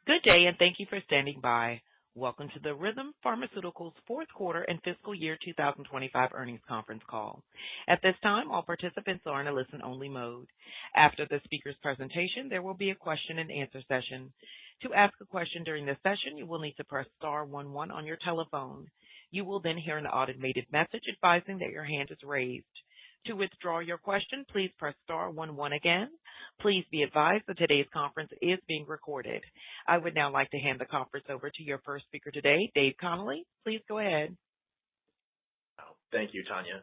Good day, and thank you for standing by. Welcome to the Rhythm Pharmaceuticals fourth quarter and fiscal year 2025 earnings conference call. At this time, all participants are in a listen-only mode. After the speaker's presentation, there will be a question-and-answer session. To ask a question during this session, you will need to press star 11 on your telephone. You will then hear an automated message advising that your hand is raised. To withdraw your question, please press star 11 again. Please be advised that today's conference is being recorded. I would now like to hand the conference over to your first speaker today, Dave Connolly. Please go ahead. Thank you, Tanya.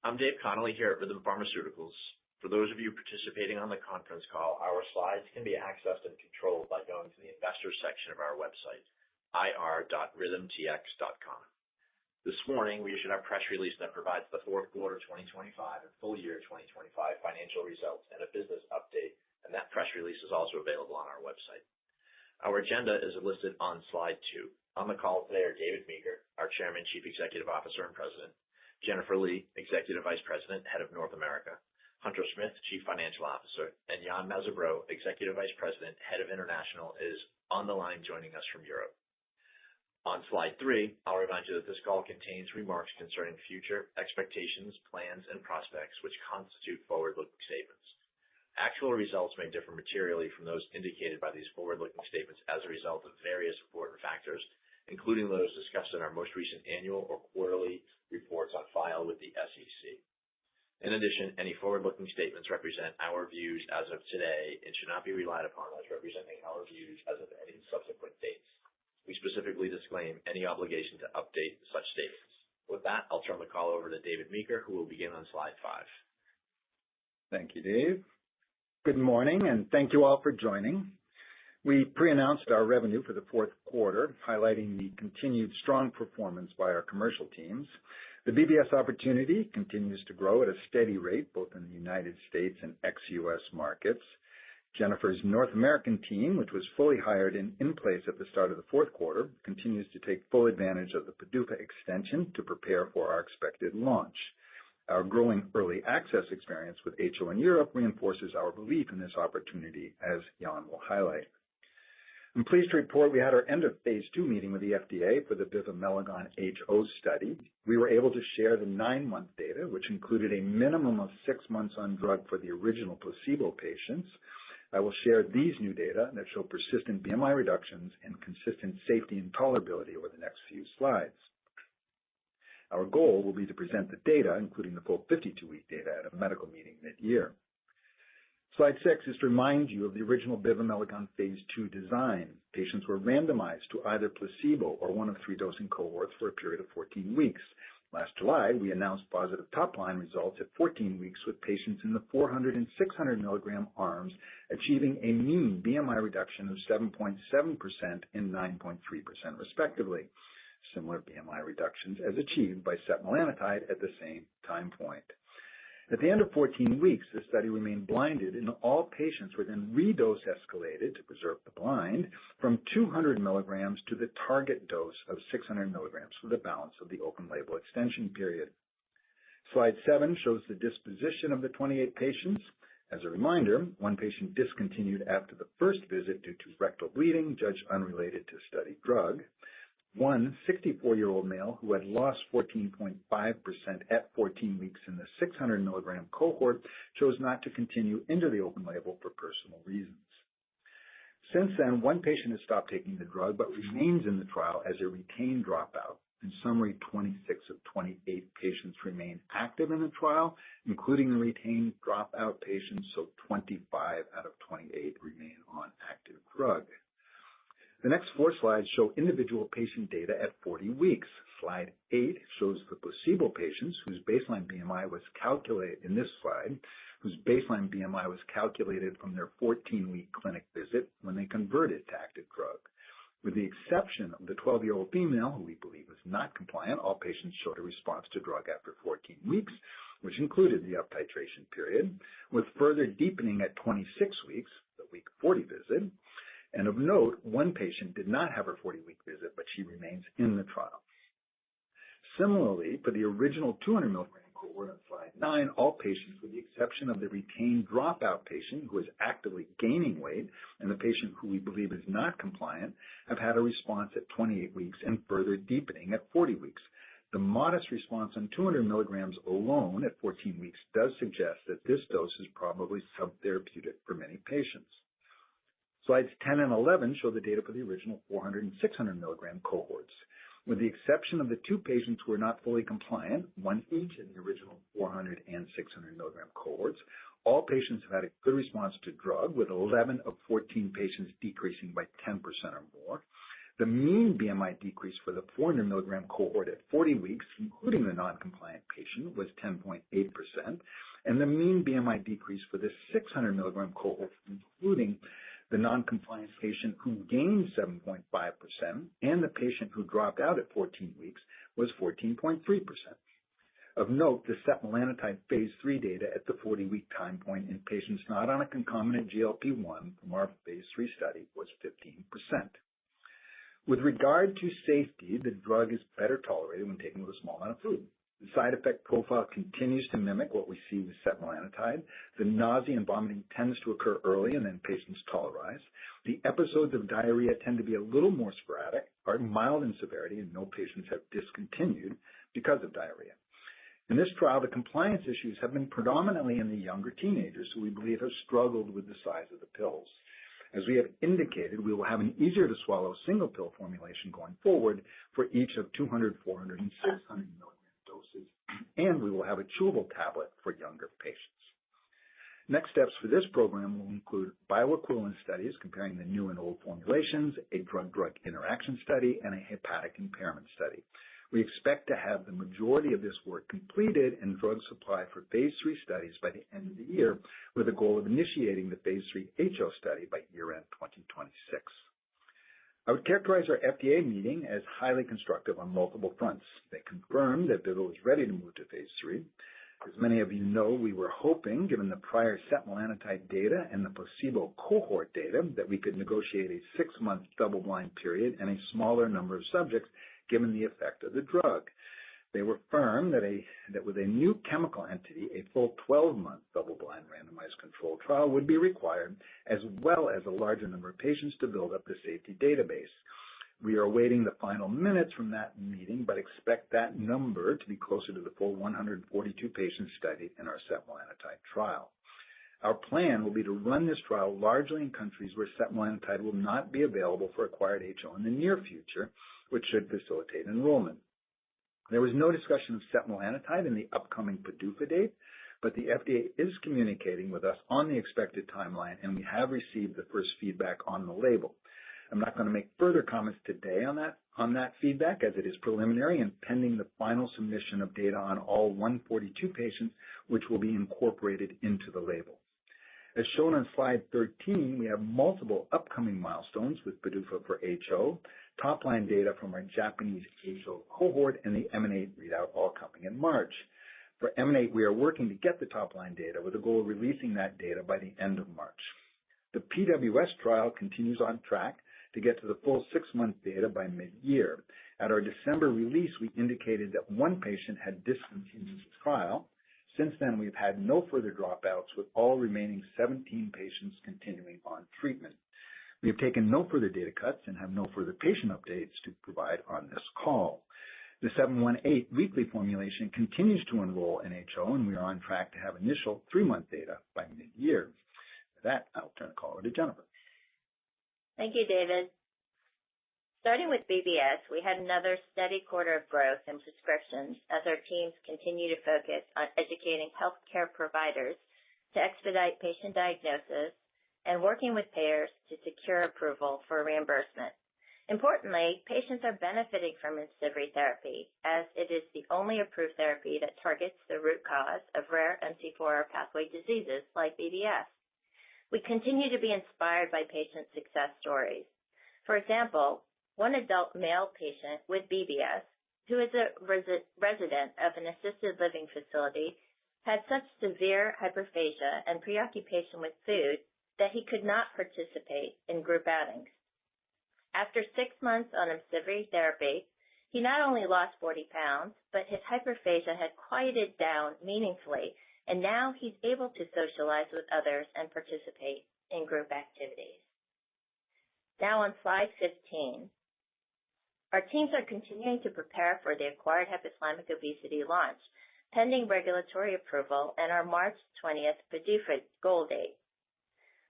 I'm Dave Connolly here at Rhythm Pharmaceuticals. For those of you participating on the conference call, our slides can be accessed and controlled by going to the Investors section of our website, ir.rhythmtx.com. This morning, we issued our press release that provides the fourth quarter 2025 and full year 2025 financial results and a business update, and that press release is also available on our website. Our agenda is listed on slide 2. On the call today are David Meeker, our Chairman, Chief Executive Officer, and President; Jennifer Lee, Executive Vice President, Head of North America; Hunter Smith, Chief Financial Officer; and Jan Mazabro, Executive Vice President, Head of International, is on the line joining us from Europe. On slide 3, I'll remind you that this call contains remarks concerning future expectations, plans, and prospects which constitute forward-looking statements. Actual results may differ materially from those indicated by these forward-looking statements as a result of various important factors, including those discussed in our most recent annual or quarterly reports on file with the SEC. In addition, any forward-looking statements represent our views as of today and should not be relied upon as representing our views as of any subsequent dates. We specifically disclaim any obligation to update such statements. With that, I'll turn the call over to David Meeker, who will begin on slide 5. Thank you, Dave. Good morning, and thank you all for joining. We pre-announced our revenue for the fourth quarter, highlighting the continued strong performance by our commercial teams. The BBS opportunity continues to grow at a steady rate, both in the United States and ex-U.S. markets. Jennifer's North American team, which was fully hired and in place at the start of the fourth quarter, continues to take full advantage of the PDUFA extension to prepare for our expected launch. Our growing early access experience with HO in Europe reinforces our belief in this opportunity, as Jan will highlight. I'm pleased to report we had our end of phase 2 meeting with the FDA for the bivamelagon HO study. We were able to share the 9-month data, which included a minimum of 6 months on drug for the original placebo patients. I will share these new data that show persistent BMI reductions and consistent safety and tolerability over the next few slides. Our goal will be to present the data, including the full 52-week data, at a medical meeting mid-year. Slide 6 is to remind you of the original bivamelagon phase 2 design. Patients were randomized to either placebo or one of 3 dosing cohorts for a period of 14 weeks. Last July, we announced positive top-line results at 14 weeks with patients in the 400 and 600 milligram arms achieving a mean BMI reduction of 7.7% and 9.3% respectively, similar BMI reductions as achieved by setmelanotide at the same time point. At the end of 14 weeks, the study remained blinded, and all patients were then redose escalated to preserve the blind from 200 milligrams to the target dose of 600 milligrams for the balance of the open-label extension period. Slide 7 shows the disposition of the 28 patients. As a reminder, 1 patient discontinued after the first visit due to rectal bleeding, judged unrelated to study drug. 1 64-year-old male who had lost 14.5% at 14 weeks in the 600 milligram cohort chose not to continue into the open label for personal reasons. Since then, 1 patient has stopped taking the drug but remains in the trial as a retained dropout. In summary, 26 of 28 patients remain active in the trial, including the retained dropout patients, so 25 out of 28 remain on active drug. The next 4 slides show individual patient data at 40 weeks. Slide 8 shows the placebo patients whose baseline BMI was calculated in this slide, whose baseline BMI was calculated from their 14-week clinic visit when they converted to active drug. With the exception of the 12-year-old female, who we believe was not compliant, all patients showed a response to drug after 14 weeks, which included the up-titration period, with further deepening at 26 weeks, the week 40 visit. And of note, 1 patient did not have her 40-week visit, but she remains in the trial. Similarly, for the original 200 milligram cohort on slide 9, all patients, with the exception of the retained dropout patient who is actively gaining weight and the patient who we believe is not compliant, have had a response at 28 weeks and further deepening at 40 weeks. The modest response on 200 milligrams alone at 14 weeks does suggest that this dose is probably subtherapeutic for many patients. Slides 10 and 11 show the data for the original 400 and 600 milligram cohorts. With the exception of the 2 patients who are not fully compliant, 1 each in the original 400 and 600 milligram cohorts, all patients have had a good response to drug, with 11 of 14 patients decreasing by 10% or more. The mean BMI decrease for the 400 milligram cohort at 40 weeks, including the non-compliant patient, was 10.8%, and the mean BMI decrease for the 600 milligram cohort, including the non-compliant patient who gained 7.5% and the patient who dropped out at 14 weeks, was 14.3%. Of note, the setmelanotide phase 3 data at the 40-week time point in patients not on a concomitant GLP-1 from our phase 3 study was 15%. With regard to safety, the drug is better tolerated when taken with a small amount of food. The side effect profile continues to mimic what we see with setmelanotide. The nausea and vomiting tends to occur early and then patients tolerize. The episodes of diarrhea tend to be a little more sporadic, are mild in severity, and no patients have discontinued because of diarrhea. In this trial, the compliance issues have been predominantly in the younger teenagers who we believe have struggled with the size of the pills. As we have indicated, we will have an easier to swallow single pill formulation going forward for each of 200, 400, and 600 milligram doses, and we will have a chewable tablet for younger patients. Next steps for this program will include bioequivalence studies comparing the new and old formulations, a drug-drug interaction study, and a hepatic impairment study. We expect to have the majority of this work completed and drug supply for phase 3 studies by the end of the year, with a goal of initiating the phase 3 HO study by year-end 2026. I would characterize our FDA meeting as highly constructive on multiple fronts. They confirmed that Bivo is ready to move to phase 3. As many of you know, we were hoping, given the prior setmelanotide data and the placebo cohort data, that we could negotiate a 6-month double-blind period and a smaller number of subjects, given the effect of the drug. They were firm that with a new chemical entity, a full 12-month double-blind randomized control trial would be required, as well as a larger number of patients to build up the safety database. We are awaiting the final minutes from that meeting, but expect that number to be closer to the full 142 patients studied in our setmelanotide trial. Our plan will be to run this trial largely in countries where setmelanotide will not be available for acquired HO in the near future, which should facilitate enrollment. There was no discussion of setmelanotide in the upcoming PDUFA date, but the FDA is communicating with us on the expected timeline, and we have received the first feedback on the label. I'm not going to make further comments today on that feedback, as it is preliminary and pending the final submission of data on all 142 patients, which will be incorporated into the label. As shown on slide 13, we have multiple upcoming milestones with PDUFA for HO, top-line data from our Japanese HO cohort, and the EMANATE readout all coming in March. For EMANATE, we are working to get the top-line data with a goal of releasing that data by the end of March. The PWS trial continues on track to get to the full 6-month data by mid-year. At our December release, we indicated that 1 patient had discontinued the trial. Since then, we've had no further dropouts, with all remaining 17 patients continuing on treatment. We have taken no further data cuts and have no further patient updates to provide on this call. The 718 weekly formulation continues to enroll in HO, and we are on track to have initial 3-month data by mid-year. With that, I'll turn the call over to Jennifer. Thank you, David. Starting with BBS, we had another steady quarter of growth in prescriptions as our teams continue to focus on educating healthcare providers to expedite patient diagnosis and working with payers to secure approval for reimbursement. Importantly, patients are benefiting from IMCIVREE therapy, as it is the only approved therapy that targets the root cause of rare MC4R pathway diseases like BBS. We continue to be inspired by patient success stories. For example, one adult male patient with BBS, who is a resident of an assisted living facility, had such severe hyperphagia and preoccupation with food that he could not participate in group outings. After 6 months on IMCIVREE therapy, He not only lost 40 pounds, but his hyperphagia had quieted down meaningfully, and now he's able to socialize with others and participate in group activities. Now on slide 15, our teams are continuing to prepare for the acquired hypothalamic obesity launch, pending regulatory approval and our March 20th PDUFA goal date.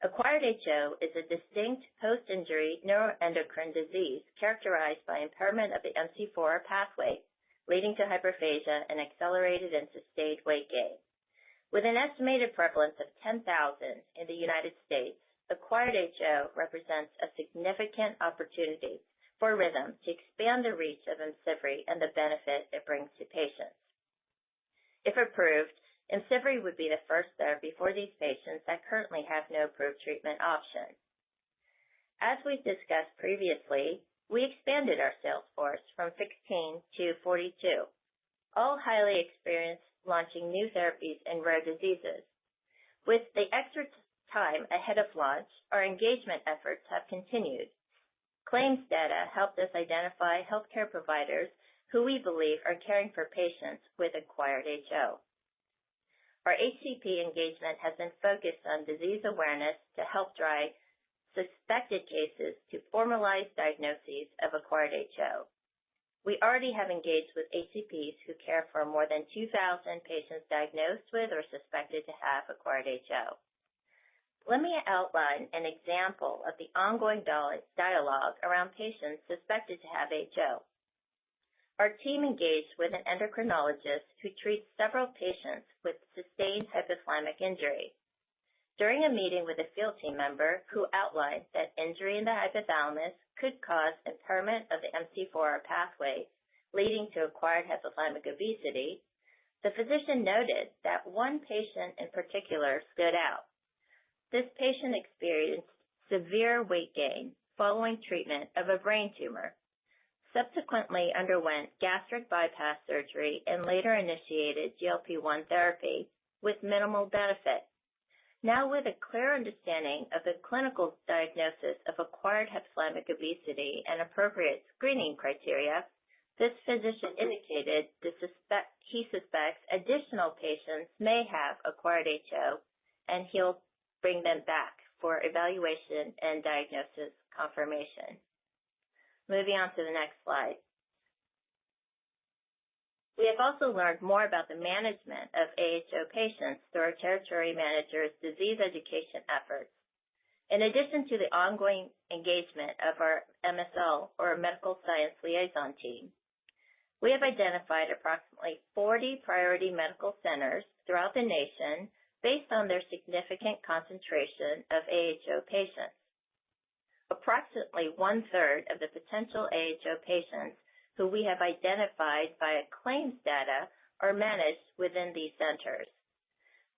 Acquired HO is a distinct post-injury neuroendocrine disease characterized by impairment of the MC4R pathway, leading to hyperphagia and accelerated and sustained weight gain. With an estimated prevalence of 10,000 in the United States, acquired HO represents a significant opportunity for Rhythm to expand the reach of IMCIVREE and the benefit it brings to patients. If approved, IMCIVREE would be the first therapy for these patients that currently have no approved treatment option. As we've discussed previously, we expanded our sales force from 16 to 42, all highly experienced launching new therapies in rare diseases. With the extra time ahead of launch, our engagement efforts have continued. Claims data helped us identify healthcare providers who we believe are caring for patients with acquired HO. Our HCP engagement has been focused on disease awareness to help drive suspected cases to formalized diagnoses of acquired HO. We already have engaged with HCPs who care for more than 2,000 patients diagnosed with or suspected to have acquired HO. Let me outline an example of the ongoing dialogue around patients suspected to have HO. Our team engaged with an endocrinologist who treats several patients with sustained hypothalamic injury. During a meeting with a field team member who outlined that injury in the hypothalamus could cause impairment of the MC4R pathway, leading to acquired hypothalamic obesity, the physician noted that one patient in particular stood out. This patient experienced severe weight gain following treatment of a brain tumor, subsequently underwent gastric bypass surgery, and later initiated GLP-1 therapy with minimal benefit. Now, with a clear understanding of the clinical diagnosis of acquired hypothalamic obesity and appropriate screening criteria, this physician indicated he suspects additional patients may have acquired HO, and he'll bring them back for evaluation and diagnosis confirmation. Moving on to the next slide. We have also learned more about the management of AHO patients through our territory managers' disease education efforts. In addition to the ongoing engagement of our MSL, or Medical Science Liaison team, we have identified approximately 40 priority medical centers throughout the nation based on their significant concentration of AHO patients. Approximately one-third of the potential AHO patients who we have identified via claims data are managed within these centers.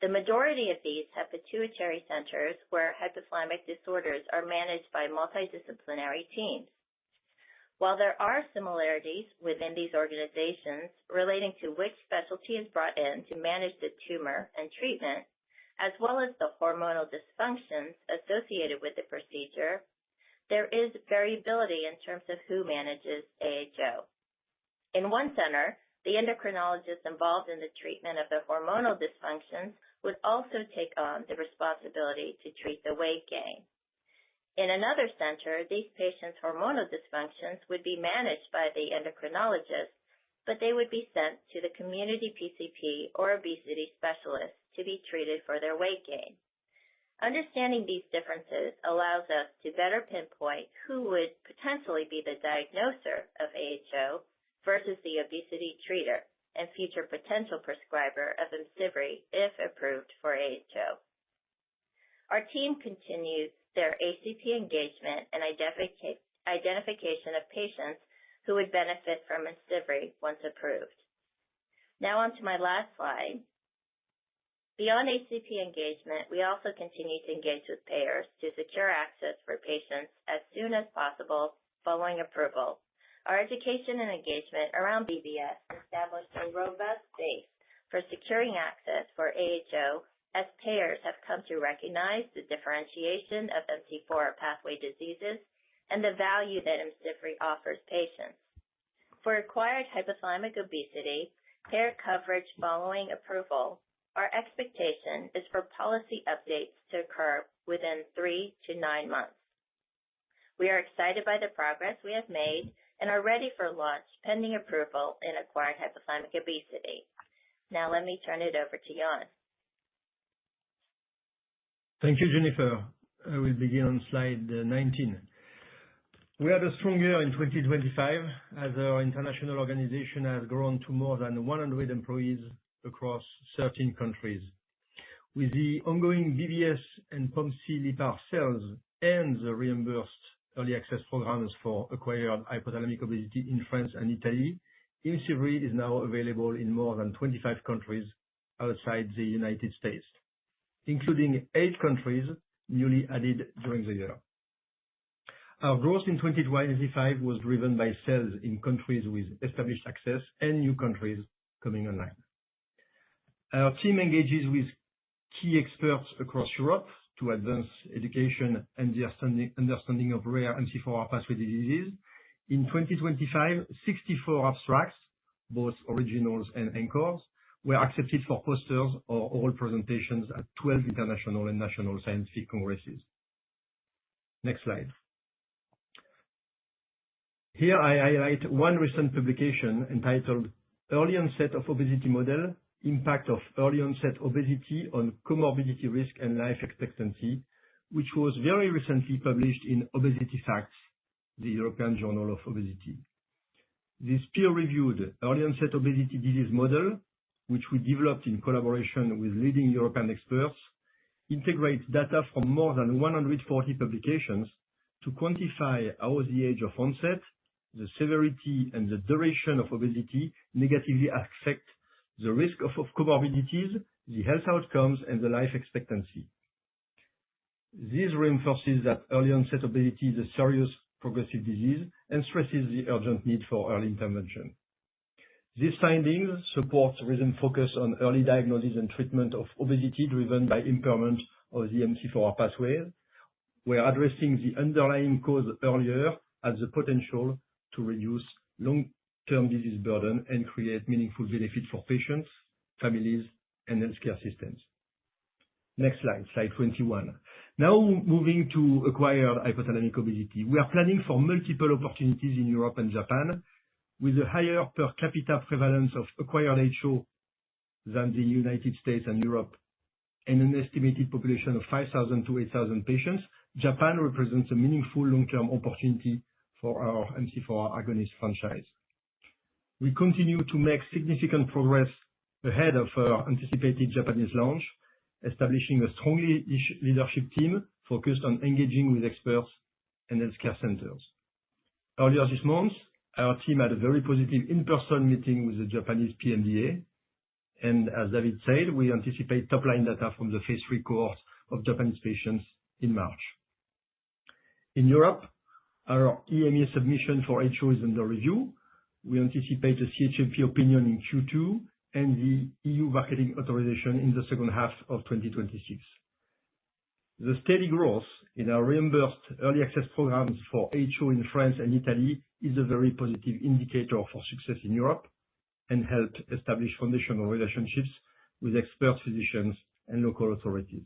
The majority of these have pituitary centers where hypothalamic disorders are managed by multidisciplinary teams. While there are similarities within these organizations relating to which specialty is brought in to manage the tumor and treatment, as well as the hormonal dysfunctions associated with the procedure, there is variability in terms of who manages AHO. In one center, the endocrinologist involved in the treatment of the hormonal dysfunctions would also take on the responsibility to treat the weight gain. In another center, these patients' hormonal dysfunctions would be managed by the endocrinologist, but they would be sent to the community PCP or obesity specialist to be treated for their weight gain. Understanding these differences allows us to better pinpoint who would potentially be the diagnoser of AHO versus the obesity treater and future potential prescriber of IMCIVREE if approved for AHO. Our team continues their ACP engagement and identification of patients who would benefit from IMCIVREE once approved. Now on to my last slide. Beyond HCP engagement, we also continue to engage with payers to secure access for patients as soon as possible following approval. Our education and engagement around BBS established a robust base for securing access for AHO as payers have come to recognize the differentiation of MC4R pathway diseases and the value that IMCIVREE offers patients. For acquired hypothalamic obesity, payer coverage following approval, our expectation is for policy updates to occur within 3 to 9 months. We are excited by the progress we have made and are ready for launch pending approval in acquired hypothalamic obesity. Now let me turn it over to Jan. Thank you, Jennifer. I will begin on slide 19. We had a strong year in 2025 as our international organization has grown to more than 100 employees across 13 countries. With the ongoing BBS and POMC/LEPR sales and the reimbursed early access programs for acquired hypothalamic obesity in France and Italy, IMCIVREE is now available in more than 25 countries outside the United States, including 8 countries newly added during the year. Our growth in 2025 was driven by sales in countries with established access and new countries coming online. Our team engages with key experts across Europe to advance education and the understanding of rare MC4R pathway diseases. In 2025, 64 abstracts, both originals and anchors, were accepted for posters or oral presentations at 12 international and national scientific congresses. Next slide. Here I highlight one recent publication entitled Early Onset of Obesity Model, Impact of Early Onset Obesity on Comorbidity Risk and Life Expectancy, which was very recently published in Obesity Facts, the European Journal of Obesity. This peer-reviewed early onset obesity disease model, which we developed in collaboration with leading European experts, integrates data from more than 140 publications to quantify how the age of onset, the severity and the duration of obesity negatively affect the risk of comorbidities, the health outcomes, and the life expectancy. This reinforces that early onset obesity is a serious progressive disease and stresses the urgent need for early intervention. These findings support Rhythm's focus on early diagnosis and treatment of obesity driven by impairment of the MC4R pathway, where addressing the underlying cause earlier has the potential to reduce long-term disease burden and create meaningful benefit for patients, families, and healthcare systems. Next slide, slide 21. Now moving to acquired hypothalamic obesity. We are planning for multiple opportunities in Europe and Japan, with a higher per capita prevalence of acquired HO than the United States and Europe, and an estimated population of 5,000 to 8,000 patients. Japan represents a meaningful long-term opportunity for our MC4R agonist franchise. We continue to make significant progress ahead of our anticipated Japanese launch, establishing a strong leadership team focused on engaging with experts and healthcare centers. Earlier this month, our team had a very positive in-person meeting with the Japanese PMDA, and as David said, we anticipate top-line data from the phase 3 cohort of Japanese patients in March. In Europe, our EMA submission for HO is under review. We anticipate a CHMP opinion in Q2 and the EU marketing authorization in the second half of 2026. The steady growth in our reimbursed early access programs for HO in France and Italy is a very positive indicator for success in Europe and helped establish foundational relationships with expert physicians and local authorities.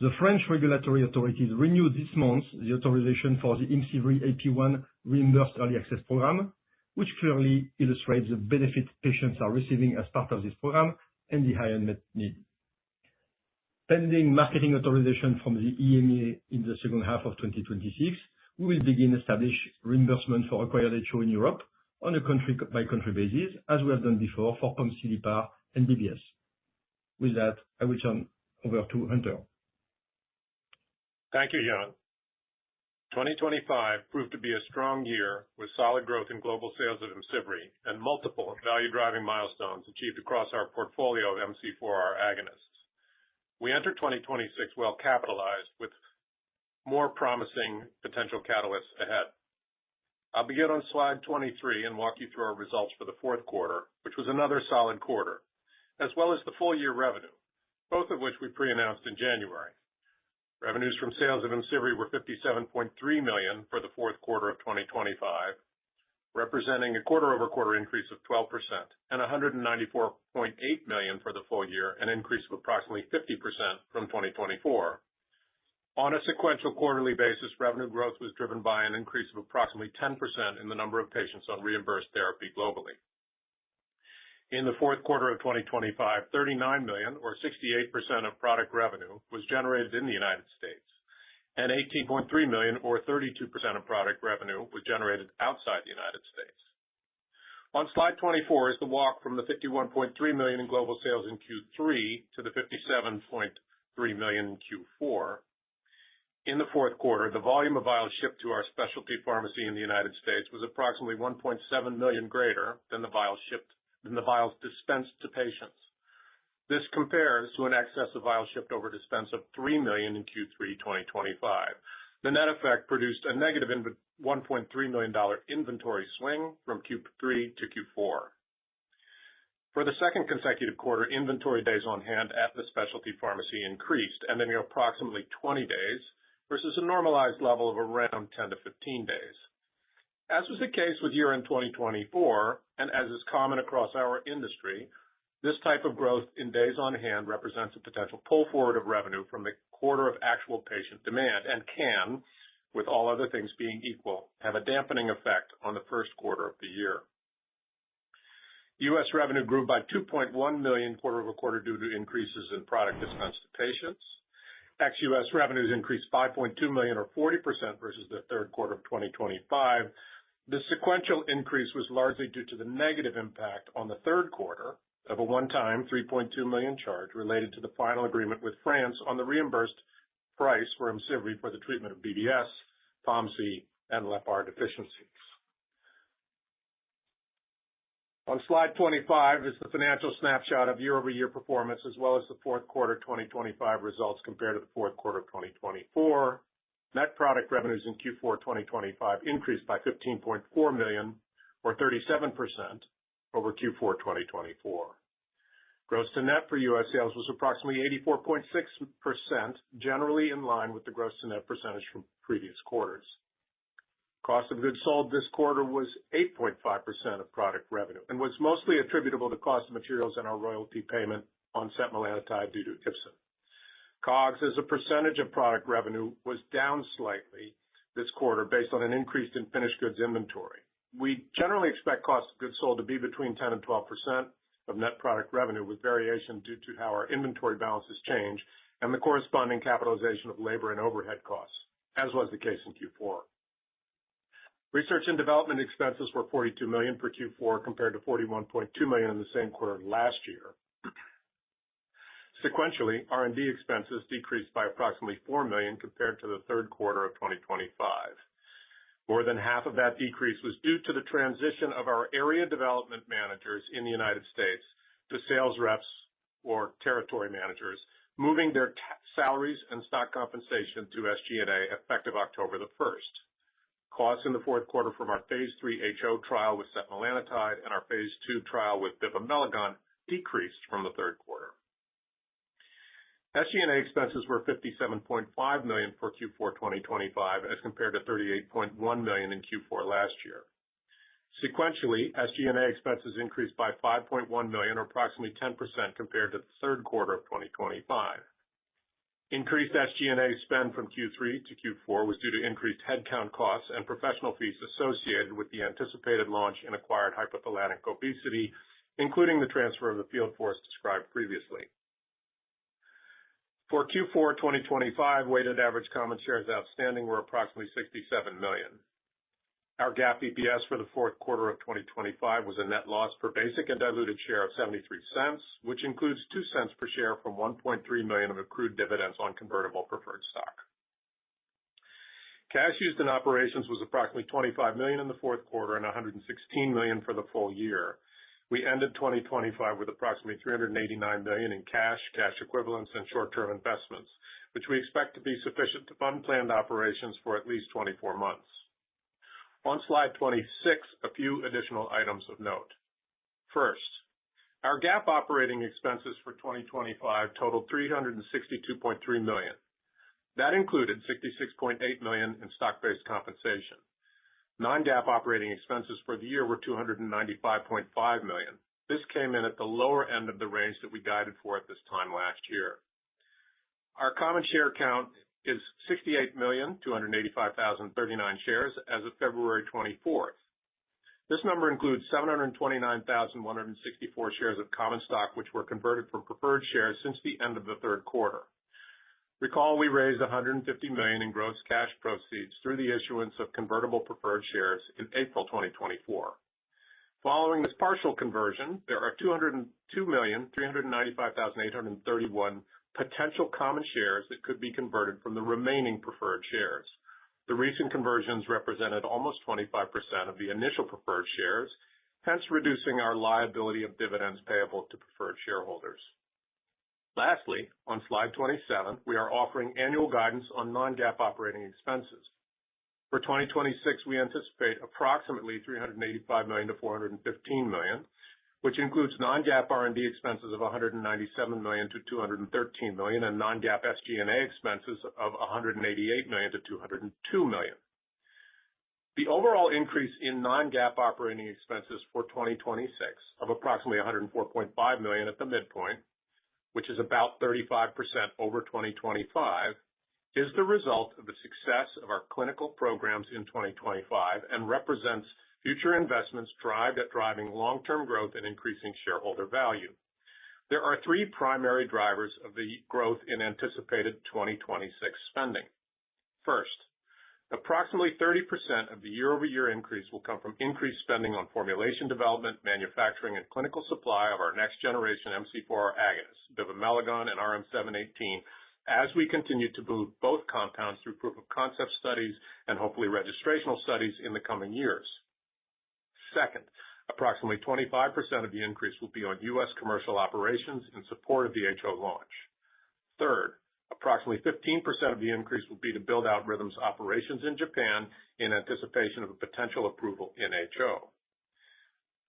The French regulatory authorities renewed this month the authorization for the IMCIVREE AP1 reimbursed early access program, which clearly illustrates the benefit patients are receiving as part of this program and the high unmet need. Pending marketing authorization from the EMA in the second half of 2026, we will begin establish reimbursement for acquired HO in Europe on a country-by-country basis, as we have done before for POMC/LEPR and BBS. With that, I will turn over to Hunter. Thank you, Jan. 2025 proved to be a strong year with solid growth in global sales of IMCIVREE and multiple value-driving milestones achieved across our portfolio of MC4R agonists. We enter 2026 well capitalized with more promising potential catalysts ahead. I'll begin on slide 23 and walk you through our results for the fourth quarter, which was another solid quarter, as well as the full year revenue, both of which we pre-announced in January. Revenues from sales of IMCIVREE were $57.3 million for the fourth quarter of 2025, representing a quarter-over-quarter increase of 12%, and $194.8 million for the full year, an increase of approximately 50% from 2024. On a sequential quarterly basis, revenue growth was driven by an increase of approximately 10% in the number of patients on reimbursed therapy globally. In the fourth quarter of 2025, $39 million, or 68% of product revenue, was generated in the United States, and $18.3 million, or 32% of product revenue, was generated outside the United States. On slide 24 is the walk from the $51.3 million in global sales in Q3 to the $57.3 million in Q4. In the fourth quarter, the volume of vials shipped to our specialty pharmacy in the United States was approximately 1.7 million greater than the vials dispensed to patients. This compares to an excess of vials shipped over dispense of 3 million in Q3 2025. The net effect produced a negative $1.3 million inventory swing from Q3 to Q4. For the second consecutive quarter, inventory days on hand at the specialty pharmacy increased, ending at approximately 20 days versus a normalized level of around 10 to 15 days. As was the case with year-end 2024, and as is common across our industry, this type of growth in days on hand represents a potential pull forward of revenue from the quarter of actual patient demand and can, with all other things being equal, have a dampening effect on the first quarter of the year. U.S. revenue grew by $2.1 million quarter-over-quarter due to increases in product dispensed to patients. Ex-U.S. revenues increased $5.2 million, or 40% versus the third quarter of 2025. The sequential increase was largely due to the negative impact on the third quarter of a one-time $3.2 million charge related to the final agreement with France on the reimbursed price for IMCIVREE for the treatment of BBS, POMC, and LEPR deficiencies. On slide 25 is the financial snapshot of year-over-year performance, as well as the fourth quarter 2025 results compared to the fourth quarter of 2024. Net product revenues in Q4 2025 increased by $15.4 million, or 37%, over Q4 2024. Gross to net for U.S. sales was approximately 84.6%, generally in line with the gross to net percentage from previous quarters. Cost of goods sold this quarter was 8.5% of product revenue and was mostly attributable to cost of materials and our royalty payment on setmelanotide due to Ipsen. COGS as a percentage of product revenue was down slightly this quarter based on an increase in finished goods inventory. We generally expect cost of goods sold to be between 10 and 12% of net product revenue, with variation due to how our inventory balances change and the corresponding capitalization of labor and overhead costs, as was the case in Q4. Research and development expenses were $42 million for Q4 compared to $41.2 million in the same quarter last year. Sequentially, R&D expenses decreased by approximately $4 million compared to the third quarter of 2025. More than half of that decrease was due to the transition of our area development managers in the United States to sales reps or territory managers, moving their salaries and stock compensation to SG&A effective October the 1st. Costs in the fourth quarter from our phase 3 HO trial with setmelanotide and our phase 2 trial with bivamelagon decreased from the third quarter. SG&A expenses were $57.5 million for Q4 2025 as compared to $38.1 million in Q4 last year. Sequentially, SG&A expenses increased by $5.1 million, or approximately 10% compared to the third quarter of 2025. Increased SG&A spend from Q3 to Q4 was due to increased headcount costs and professional fees associated with the anticipated launch in acquired hypothalamic obesity, including the transfer of the field force described previously. For Q4 2025, weighted average common shares outstanding were approximately 67 million. Our GAAP EPS for the fourth quarter of 2025 was a net loss per basic and diluted share of 73 cents, which includes 2 cents per share from 1.3 million of accrued dividends on convertible preferred stock. Cash used in operations was approximately $25 million in the fourth quarter and $116 million for the full year. We ended 2025 with approximately $389 million in cash, cash equivalents, and short-term investments, which we expect to be sufficient to fund planned operations for at least 24 months. On slide 26, a few additional items of note. First, our GAAP operating expenses for 2025 totaled $362.3 million. That included $66.8 million in stock-based compensation. Non-GAAP operating expenses for the year were $295.5 million. This came in at the lower end of the range that we guided for at this time last year. Our common share count is 68,285,039 shares as of February 24th. This number includes 729,164 shares of common stock, which were converted from preferred shares since the end of the third quarter. Recall we raised $150 million in gross cash proceeds through the issuance of convertible preferred shares in April 2024. Following this partial conversion, there are 202,395,831 potential common shares that could be converted from the remaining preferred shares. The recent conversions represented almost 25% of the initial preferred shares, hence reducing our liability of dividends payable to preferred shareholders. Lastly, on slide 27, we are offering annual guidance on non-GAAP operating expenses. For 2026, we anticipate approximately $385 million to $415 million, which includes non-GAAP R&D expenses of $197 million to $213 million and non-GAAP SG&A expenses of $188 million to $202 million. The overall increase in non-GAAP operating expenses for 2026 of approximately $104.5 million at the midpoint, which is about 35% over 2025, is the result of the success of our clinical programs in 2025 and represents future investments driving long-term growth and increasing shareholder value. There are three primary drivers of the growth in anticipated 2026 spending. First, approximately 30% of the year-over-year increase will come from increased spending on formulation development, manufacturing, and clinical supply of our next-generation MC4R agonists, bivamelagon and RM-718, as we continue to move both compounds through proof-of-concept studies and hopefully registrational studies in the coming years. Second, approximately 25% of the increase will be on U.S. commercial operations in support of the HO launch. Third, approximately 15% of the increase will be to build out Rhythm's operations in Japan in anticipation of a potential approval in HO.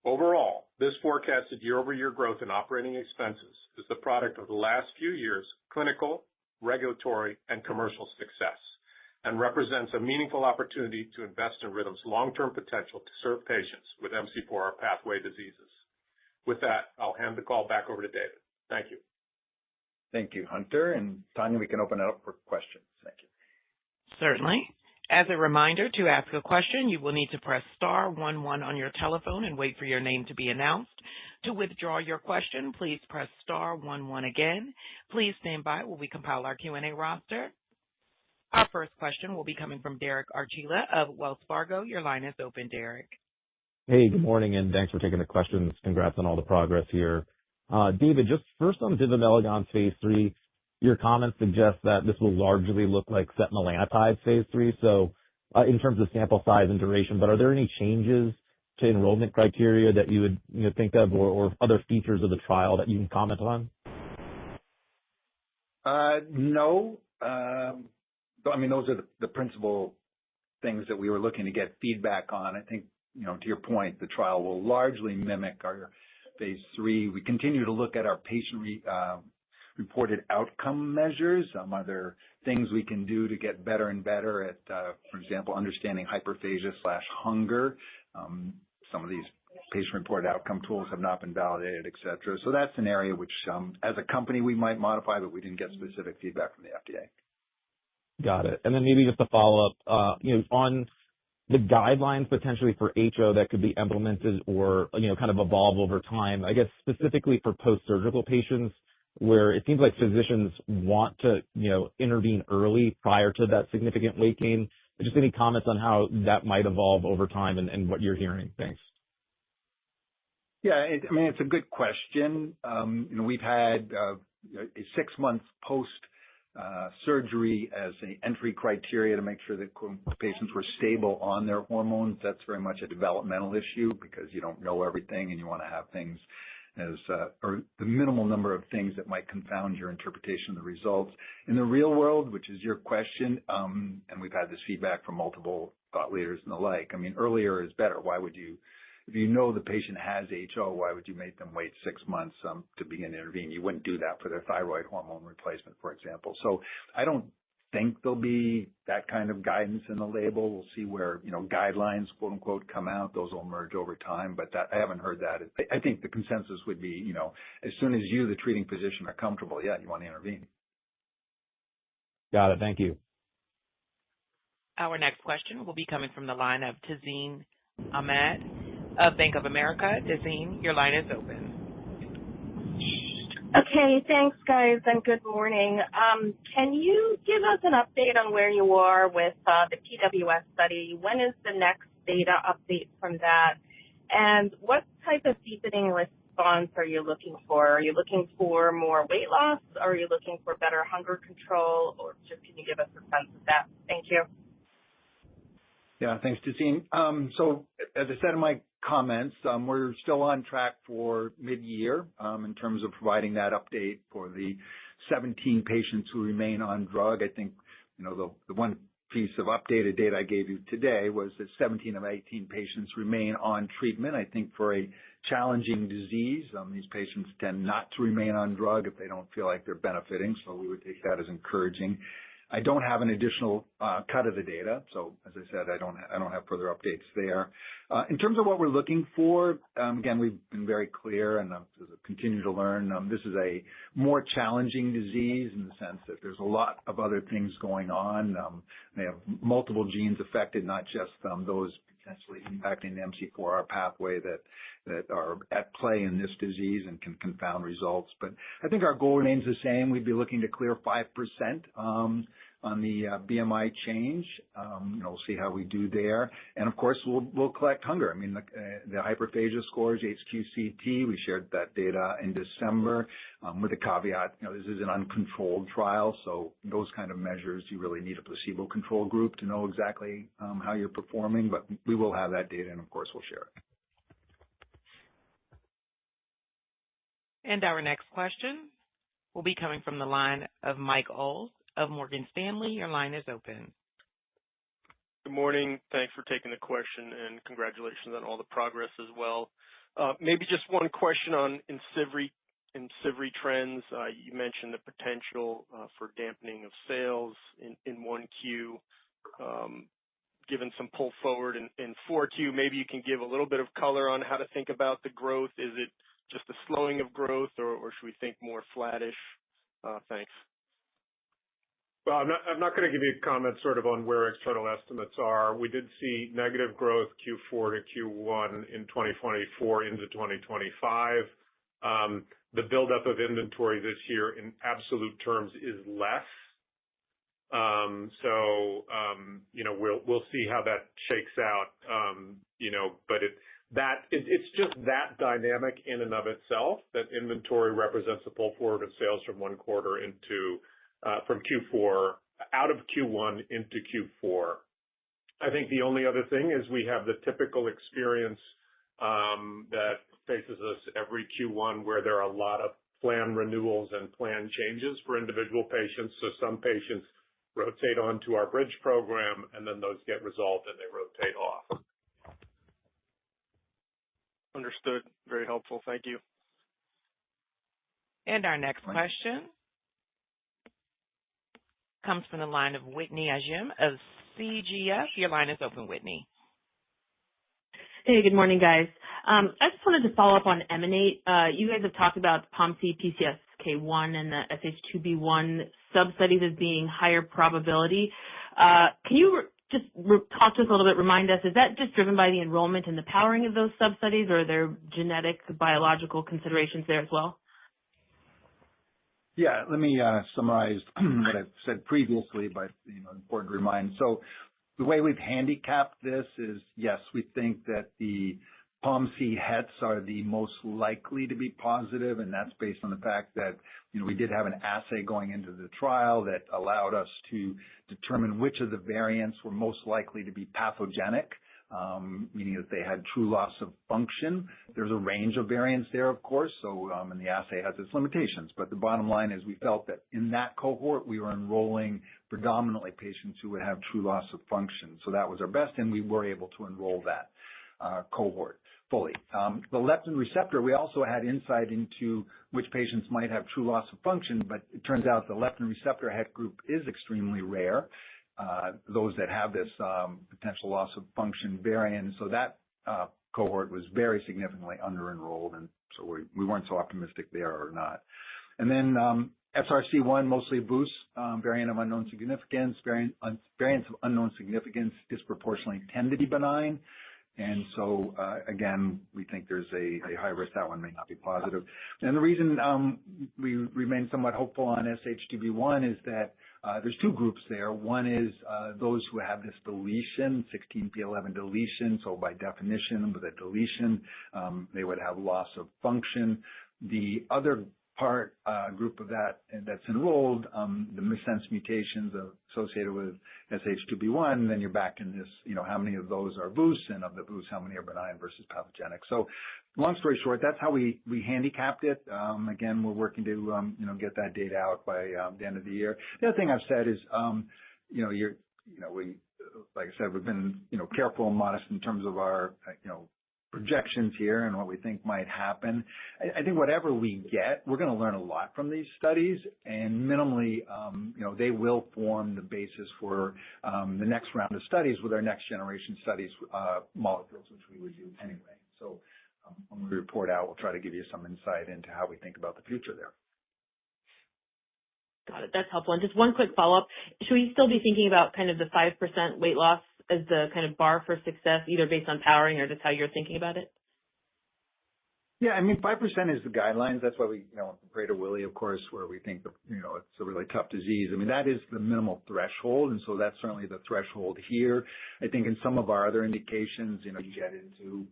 Overall, this forecasted year-over-year growth in operating expenses is the product of the last few years' clinical, regulatory, and commercial success, and represents a meaningful opportunity to invest in Rhythm's long-term potential to serve patients with MC4R pathway diseases. With that, I'll hand the call back over to David. Thank you. Thank you, Hunter. And Tanya, we can open it up for questions. Thank you. Certainly. As a reminder, to ask a question, you will need to press star 11 on your telephone and wait for your name to be announced. To withdraw your question, please press star 11 again. Please stand by while we compile our Q&A roster. Our first question will be coming from Derek Archila of Wells Fargo. Your line is open, Derek. Hey, good morning, and thanks for taking the questions. Congrats on all the progress here. David, just first on bivamelagon phase 3, your comments suggest that this will largely look like setmelanotide phase 3, so in terms of sample size and duration, but are there any changes to enrollment criteria that you would think of or other features of the trial that you can comment on? No. I mean, those are the principal things that we were looking to get feedback on. I think, to your point, the trial will largely mimic our phase 3. We continue to look at our patient-reported outcome measures. Are there things we can do to get better and better at, for example, understanding hyperphagia/hunger? Some of these patient-reported outcome tools have not been validated, et cetera. So that's an area which, as a company, we might modify, but we didn't get specific feedback from the FDA. Got it. And then maybe just a follow-up, on the guidelines potentially for HO that could be implemented or, kind of evolve over time, I guess specifically for post-surgical patients where it seems like physicians want to, intervene early prior to that significant weight gain. Just any comments on how that might evolve over time and what you're hearing? Thanks. Yeah, it's a good question. We've had a 6 months post surgery as an entry criteria to make sure that patients were stable on their hormones. That's very much a developmental issue because you don't know everything and you want to have things or the minimal number of things that might confound your interpretation of the results. In the real world, which is your question, and we've had this feedback from multiple thought leaders and the like, earlier is better. Why would you, if you know the patient has HO, why would you make them wait 6 months to begin to intervene? You wouldn't do that for their thyroid hormone replacement, for example. So I don't think there'll be that kind of guidance in the label. We'll see where, guidelines, quote unquote, come out. Those will emerge over time, but I haven't heard that. I think the consensus would be, as soon as you, the treating physician, are comfortable, you want to intervene. Got it. Thank you. Our next question will be coming from the line of Tazeen Ahmad of Bank of America. Tazeen, your line is open. Okay, thanks, guys, and good morning. Can you give us an update on where you are with the PWS study? When is the next data update from that? And what type of deepening response are you looking for? Are you looking for more weight loss? Or are you looking for better hunger control? Or just can you give us a sense of that? Thank you. Yeah, thanks, Tazeen. So as I said in my comments, we're still on track for mid-year in terms of providing that update for the 17 patients who remain on drug. I think, the one piece of updated data I gave you today was that 17 of 18 patients remain on treatment. I think for a challenging disease, these patients tend not to remain on drug if they don't feel like they're benefiting, so we would take that as encouraging. I don't have an additional cut of the data, so as I said, I don't have further updates there. In terms of what we're looking for, again, we've been very clear, and as I continue to learn, this is a more challenging disease in the sense that there's a lot of other things going on. They have multiple genes affected, not just those potentially impacting the MC4R pathway that are at play in this disease and can confound results. But I think our goal remains the same. We'd be looking to clear 5% on the BMI change. We'll see how we do there. And of course, we'll collect hunger. I mean, the hyperphagia scores, HQ-CT, we shared that data in December with a caveat, this is an uncontrolled trial, so those kind of measures, you really need a placebo control group to know exactly how you're performing, but we will have that data, and of course, we'll share it. And our next question will be coming from the line of Mike Ulz of Morgan Stanley. Your line is open. Good morning. Thanks for taking the question, and congratulations on all the progress as well. Maybe just one question on IMCIVREE trends. You mentioned the potential for dampening of sales in 1Q, given some pull forward in 4Q. Maybe you can give a little bit of color on how to think about the growth. Is it just a slowing of growth, or should we think more flattish? Thanks. Well, I'm not going to give you a comment sort of on where external estimates are. We did see negative growth Q4 to Q1 in 2024 into 2025. The buildup of inventory this year in absolute terms is less. We'll see how that shakes out. But it's just that dynamic in and of itself, that inventory represents a pull forward of sales from one quarter from Q4 out of Q1 into Q4. I think the only other thing is we have the typical experience that faces us every Q1 where there are a lot of plan renewals and plan changes for individual patients. So some patients rotate onto our bridge program, and then those get resolved and they rotate off. Understood. Very helpful. Thank you. And our next question comes from the line of Whitney Ijem of CGS. Your line is open, Whitney. Hey, good morning, guys. I just wanted to follow up on EMANATE. You guys have talked about POMC, PCSK1, and the SH2B1 sub-studies as being higher probability. Can you just talk to us a little bit, remind us, is that just driven by the enrollment and the powering of those sub-studies, or are there genetic, biological considerations there as well? Yeah, let me summarize what I've said previously, but important to remind. So the way we've handicapped this is, yes, we think that the POMC hets are the most likely to be positive, and that's based on the fact that we did have an assay going into the trial that allowed us to determine which of the variants were most likely to be pathogenic, meaning that they had true loss of function. There's a range of variants there, of course, so and the assay has its limitations. But the bottom line is we felt that in that cohort we were enrolling predominantly patients who would have true loss of function. So that was our best, and we were able to enroll that. cohort fully. The leptin receptor, we also had insight into which patients might have true loss of function, but it turns out the leptin receptor het group is extremely rare, those that have this potential loss of function variant. So that cohort was very significantly under-enrolled, and so we weren't so optimistic there or not. And then SRC1, mostly VUS, variant of unknown significance. Variants of unknown significance disproportionately tend to be benign. And so, again, we think there's a high risk that one may not be positive. And the reason we remain somewhat hopeful on SH2B1 is that there's two groups there. One is those who have this deletion, 16p11 deletion. So by definition, with a deletion, they would have loss of function. The other group of that's enrolled, the missense mutations associated with SH2B1, then you're back in this, how many of those are VUS, and of the VUS, how many are benign versus pathogenic. So long story short, that's how we handicapped it. Again, we're working to, get that data out by the end of the year. The other thing I've said is, like I said, we've been, careful and modest in terms of our, projections here and what we think might happen. I think whatever we get, we're going to learn a lot from these studies, and minimally, they will form the basis for the next round of studies with our next generation studies molecules, which we would do anyway. So when we report out, we'll try to give you some insight into how we think about the future there. Got it. That's helpful. And just one quick follow-up. Should we still be thinking about kind of the 5% weight loss as the kind of bar for success, either based on powering or just how you're thinking about it? Yeah, 5% is the guidelines. That's why we, Prader-Willi, of course, where we think, it's a really tough disease. That is the minimal threshold, and so that's certainly the threshold here. I think in some of our other indications, you get into,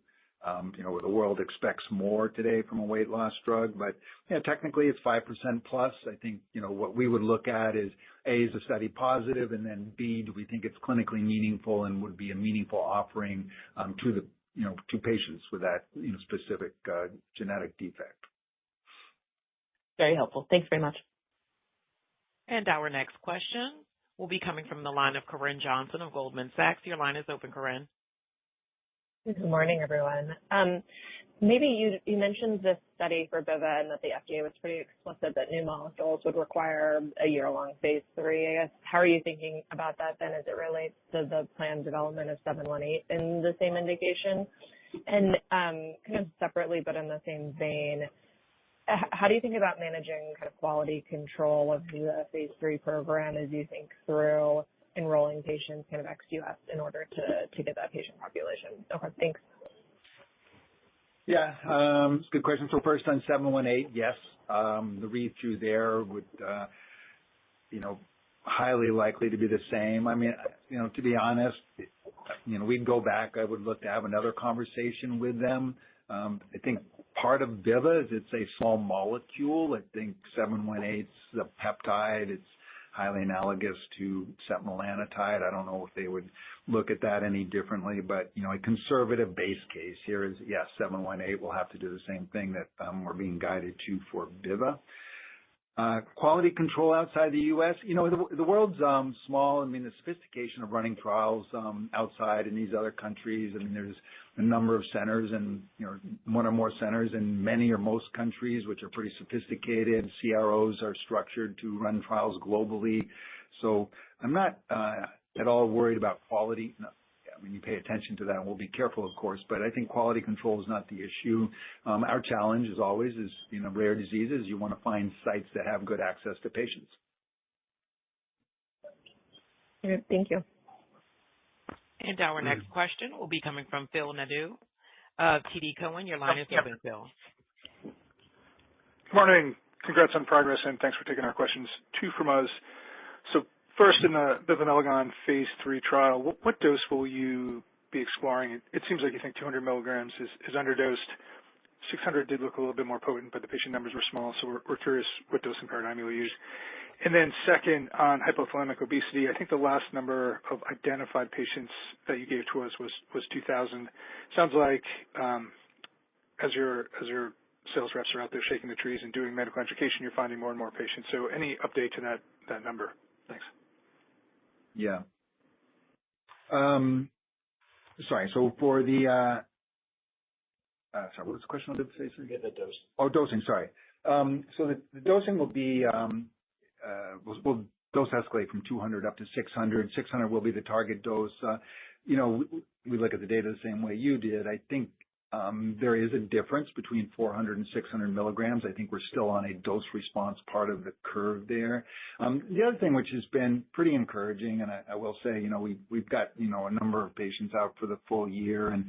where the world expects more today from a weight loss drug, but technically it's 5% plus. I think, what we would look at is A, is the study positive, and then B, do we think it's clinically meaningful and would be a meaningful offering to the, to patients with that, specific genetic defect. Very helpful. Thanks very much. And our next question will be coming from the line of Corinne Johnson of Goldman Sachs. Your line is open, Corinne. Good morning, everyone. Maybe you mentioned this study for BIVA and that the FDA was pretty explicit that new molecules would require a year-long phase 3. I guess, how are you thinking about that then as it relates to the planned development of 718 in the same indication? And kind of separately, but in the same vein, how do you think about managing kind of quality control of the phase 3 program as you think through enrolling patients kind of ex-US in order to get that patient population? Okay, thanks. Yeah, it's a good question. So first on 718, yes, the read-through there would, highly likely to be the same. To be honest, we'd go back. I would look to have another conversation with them. I think part of BIVA is it's a small molecule. I think 718's a peptide. It's highly analogous to setmelanotide. I don't know if they would look at that any differently, but, a conservative base case here is, yes, 718 will have to do the same thing that we're being guided to for BIVA. Quality control outside the U.S., the world's small. The sophistication of running trials outside in these other countries, there's a number of centers and, one or more centers in many or most countries, which are pretty sophisticated. CROs are structured to run trials globally. So I'm not at all worried about quality. No, you pay attention to that, and we'll be careful, of course, but I think quality control is not the issue. Our challenge, as always, is, rare diseases, you want to find sites that have good access to patients. Okay, thank you. And our next question will be coming from Phil Nadeau of TD Cowen. Your line is open, Phil. Good morning. Congrats on progress, and thanks for taking our questions. 2 from us. So first, in the bivamelagon phase 3 trial, what dose will you be exploring? It seems like you think 200 milligrams is underdosed. 600 did look a little bit more potent, but the patient numbers were small, so we're curious what dosing paradigm you'll use. And then second, on hypothalamic obesity, I think the last number of identified patients that you gave to us was 2,000. Sounds like as your sales reps are out there shaking the trees and doing medical education, you're finding more and more patients. So any update to that number? Thanks. Yeah. Sorry. So for the Sorry, what was the question on the phase 3? Yeah, the dose. Oh, dosing, sorry. So the dosing will be, we'll dose escalate from 200 up to 600. 600 will be the target dose. We look at the data the same way you did. I think there is a difference between 400 and 600 milligrams. I think we're still on a dose response part of the curve there. The other thing which has been pretty encouraging, and I will say, we've got, a number of patients out for the full year. And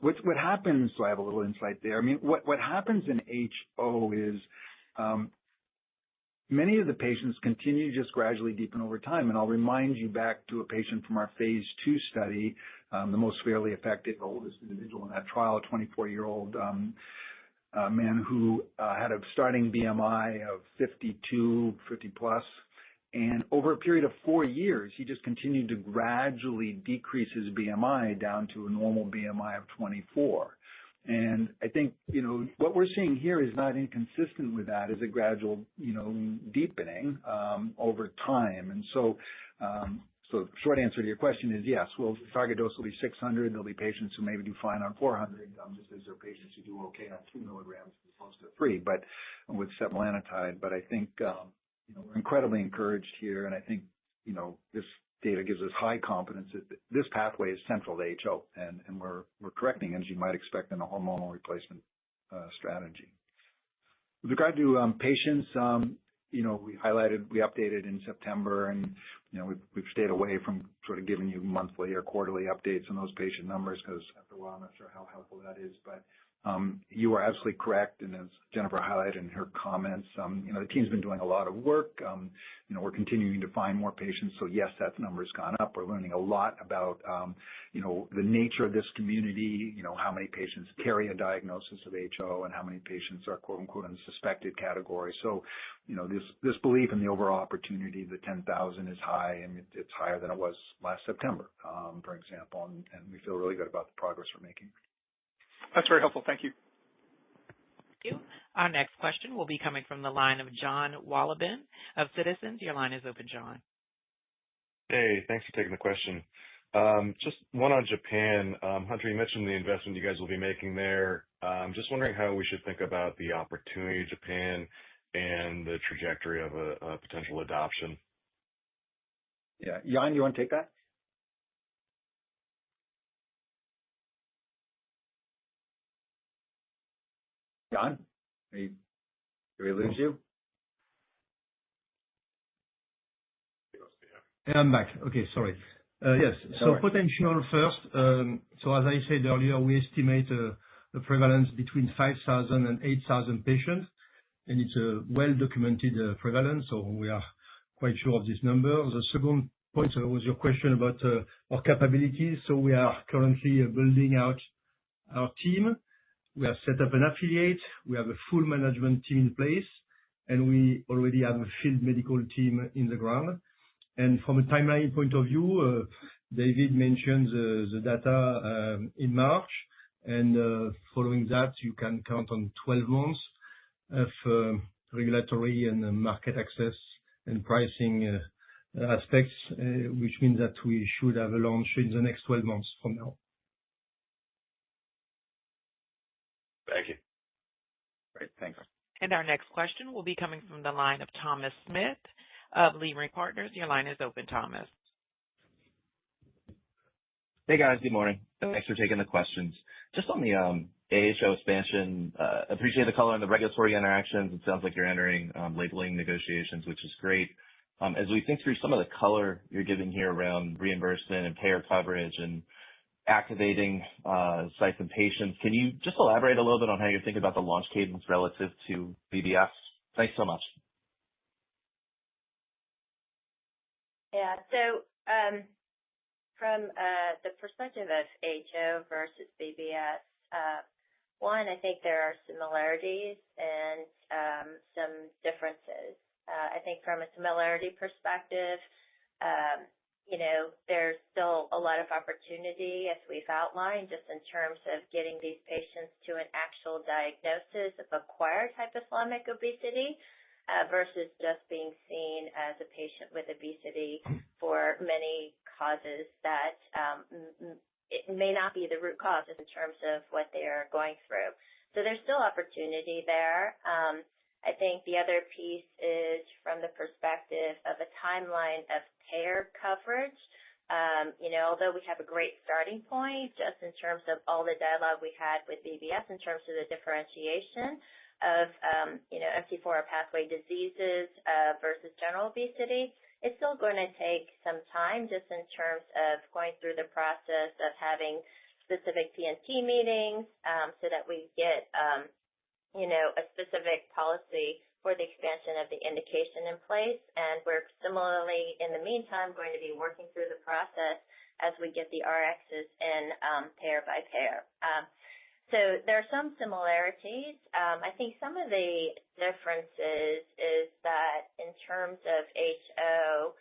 what happens, so I have a little insight there. I mean, what happens in HO is many of the patients continue to just gradually deepen over time. And I'll remind you back to a patient from our phase 2 study, the most severely affected, oldest individual in that trial, a 24-year-old man who had a starting BMI of 50 plus. And over a period of 4 years, he just continued to gradually decrease his BMI down to a normal BMI of 24. And I think, what we're seeing here is not inconsistent with that, is a gradual, deepening over time. And so the short answer to your question is yes, the target dose will be 600. There'll be patients who maybe do fine on 400, just as there are patients who do okay on 2 milligrams as opposed to 3, but with setmelanotide. But I think, we're incredibly encouraged here. And I think, this data gives us high confidence that this pathway is central to HO, and we're correcting, as you might expect, in a hormonal replacement strategy. With regard to patients, we updated in September, and we've stayed away from sort of giving you monthly or quarterly updates on those patient numbers because after a while I'm not sure how helpful that is. But you are absolutely correct, and as Jennifer highlighted in her comments, the team's been doing a lot of work. We're continuing to find more patients. So yes, that number's gone up. We're learning a lot about, the nature of this community, how many patients carry a diagnosis of HO and how many patients are quote unquote in the suspected category. So, this belief in the overall opportunity, the 10,000 is high, and it's higher than it was last September, for example, and we feel really good about the progress we're making. That's very helpful. Thank you. Thank you. Our next question will be coming from the line of John Wolleben of Citizens. Your line is open, John. Hey, thanks for taking the question. Just one on Japan. Hunter, you mentioned the investment you guys will be making there. Just wondering how we should think about the opportunity in Japan and the trajectory of a potential adoption. Yeah. Jan, you want to take that? Jan, did we lose you? I'm back. Okay, sorry. Yes. So potential first. So as I said earlier, we estimate a prevalence between 5,000 and 8,000 patients, and it's a well-documented prevalence, so we are quite sure of this number. The second point was your question about our capabilities. So we are currently building out our team. We have set up an affiliate. We have a full management team in place, and we already have a field medical team in the ground. And from a timeline point of view, David mentioned the data in March, and following that, you can count on 12 months of regulatory and market access and pricing aspects, which means that we should have a launch in the next 12 months from now. Thank you. Great. Thanks. And our next question will be coming from the line of Thomas Smith of Leerink Partners. Your line is open, Thomas. Hey, guys. Good morning. Thanks for taking the questions. Just on the AHO expansion, appreciate the color on the regulatory interactions. It sounds like you're entering labeling negotiations, which is great. As we think through some of the color you're giving here around reimbursement and payer coverage and activating sites and patients, can you just elaborate a little bit on how you're thinking about the launch cadence relative to BBS? Thanks so much. Yeah. So from the perspective of HO versus BBS, one, I think there are similarities and some differences. I think from a similarity perspective, there's still a lot of opportunity, as we've outlined, just in terms of getting these patients to an actual diagnosis of acquired hypothalamic obesity versus just being seen as a patient with obesity for many causes that it may not be the root cause in terms of what they're going through. So there's still opportunity there. I think the other piece is from the perspective of a timeline of payer coverage. Although we have a great starting point just in terms of all the dialogue we had with BBS in terms of the differentiation of, MC4R pathway diseases versus general obesity, it's still going to take some time just in terms of going through the process of having specific P&T meetings so that we get a specific policy for the expansion of the indication in place. And we're similarly, in the meantime, going to be working through the process as we get the RXs in payer by payer. So there are some similarities. I think some of the differences is that in terms of HO,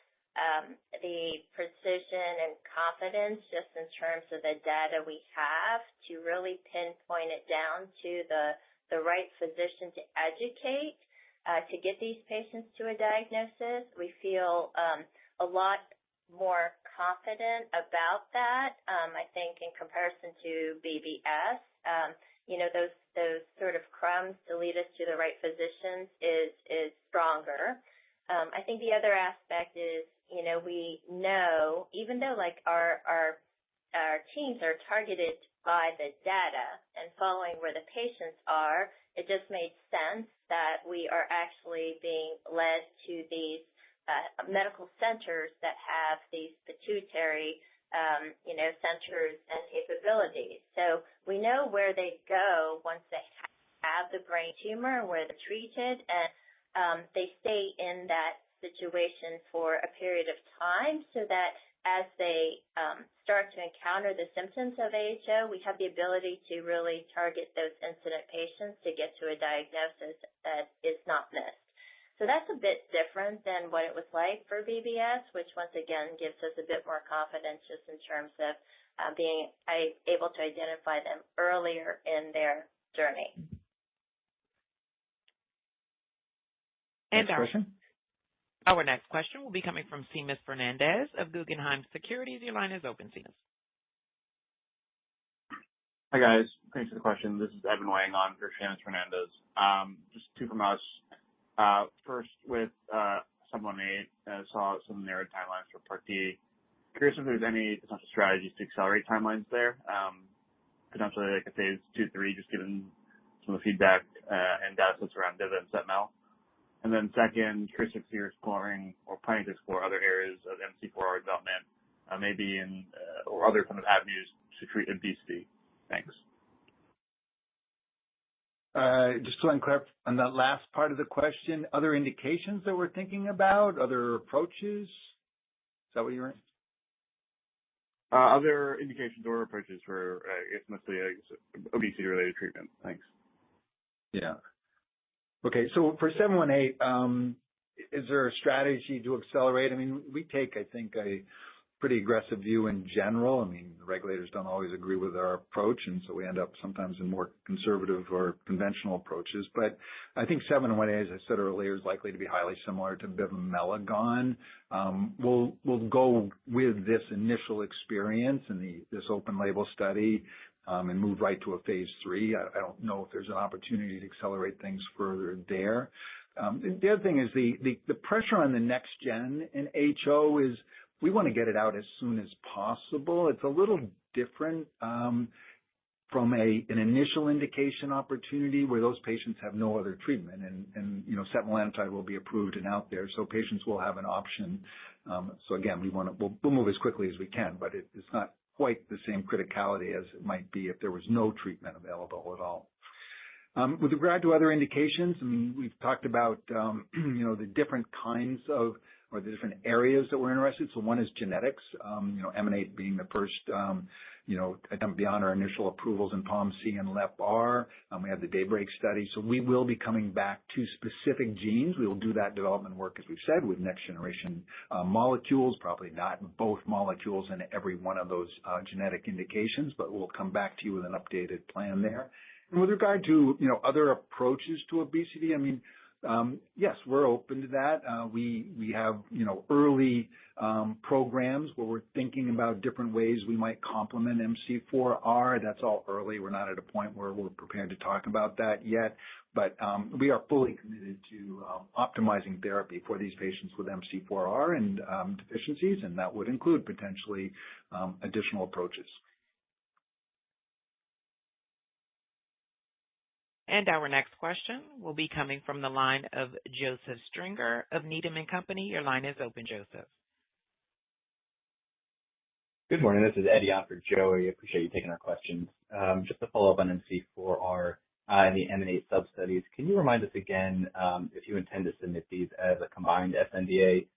the precision and confidence just in terms of the data we have to really pinpoint it down to the right physician to educate, to get these patients to a diagnosis. We feel a lot more confident about that. I think in comparison to BBS, those sort of crumbs to lead us to the right physicians is stronger. I think the other aspect is, we know, even though like our teams are targeted by the data and following where the patients are, it just made sense that we are actually being led to these medical centers that have these pituitary, centers and capabilities. So we know where they go once they have the brain tumor, where they're treated, and they stay in that situation for a period of time so that as they start to encounter the symptoms of AHO, we have the ability to really target those incident patients to get to a diagnosis that is not missed. So that's a bit different than what it was like for BBS, which once again gives us a bit more confidence just in terms of being able to identify them earlier in their journey. And next question. Our next question will be coming from Seamus Fernandez of Guggenheim Securities. Your line is open, Seamus. Hi, guys. Thanks for the question. This is Evan weighing on for Seamus Fernandez. Just two from us. First, with 718, saw some narrowed timelines for Part D. Curious if there's any potential strategies to accelerate timelines there, potentially like a phase 2-3, just given some of the feedback and data sets around DIVA and SETMEL. And then second, curious if you're exploring or planning to explore other areas of MC4R development, maybe in or other kind of avenues to treat obesity. Thanks. Just to clarify on that last part of the question, other indications that we're thinking about, other approaches? Is that what you're in? Other indications or approaches for, mostly obesity-related treatment. Thanks. Yeah. Okay, so for 718, is there a strategy to accelerate? I mean, we take, I think, a pretty aggressive view in general. I mean, the regulators don't always agree with our approach, and so we end up sometimes in more conservative or conventional approaches. But I think 718, as I said earlier, is likely to be highly similar to bivamelagon. We'll go with this initial experience in this open label study and move right to a phase 3. I don't know if there's an opportunity to accelerate things further there. The other thing is the pressure on the next gen in HO is we want to get it out as soon as possible. It's a little different from an initial indication opportunity where those patients have no other treatment, and setmelanotide will be approved and out there, so patients will have an option. So again, we'll move as quickly as we can, but it's not quite the same criticality as it might be if there was no treatment available at all. With regard to other indications, I mean, we've talked about the different kinds of or the different areas that we're interested. So one is genetics, EMANATE being the first, attempt beyond our initial approvals in POMC and LEPR. We have the DAYBREAK study. So we will be coming back to specific genes. We will do that development work, as we've said, with next generation molecules, probably not both molecules in every one of those genetic indications, but we'll come back to you with an updated plan there. And with regard to, other approaches to obesity, I mean, we yes, we're open to that. We have, early programs where we're thinking about different ways we might complement MC4R. That's all early. We're not at a point where we're prepared to talk about that yet, but we are fully committed to optimizing therapy for these patients with MC4R and deficiencies, and that would include potentially additional approaches. And our next question will be coming from the line of Joseph Stringer of Needham & Company. Your line is open, Joseph. Good morning. This is Eddie on for Joey. Appreciate you taking our questions. Just to follow up on MC4R and the M&A sub-studies, can you remind us again if you intend to submit these as a combined sNDA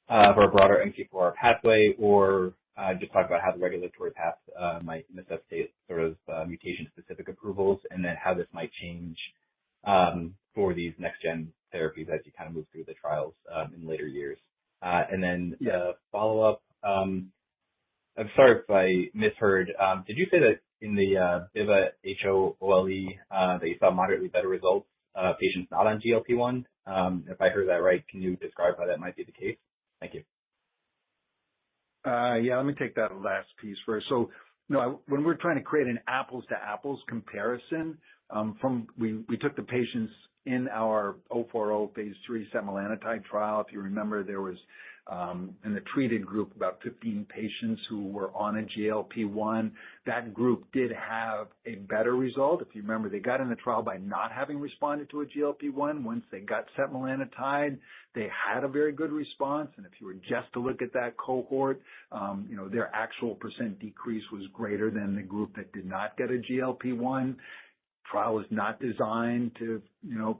for a broader MC4R pathway, or just talk about how the regulatory path might necessitate sort of mutation-specific approvals, and then how this might change for these next-gen therapies as you kind of move through the trials in later years. And then follow-up, I'm sorry if I misheard. Did you say that in the BIVA HO-OLE that you saw moderately better results, patients not on GLP-1? If I heard that right, can you describe how that might be the case? Thank you. Let me take that last piece first. So, when we're trying to create an apples-to-apples comparison, we took the patients in our 040 phase 3 setmelanotide trial. If you remember, there was in the treated group about 15 patients who were on a GLP-1. That group did have a better result. If you remember, they got in the trial by not having responded to a GLP-1. Once they got setmelanotide, they had a very good response. And if you were just to look at that cohort, their actual percent decrease was greater than the group that did not get a GLP-1. Trial is not designed to,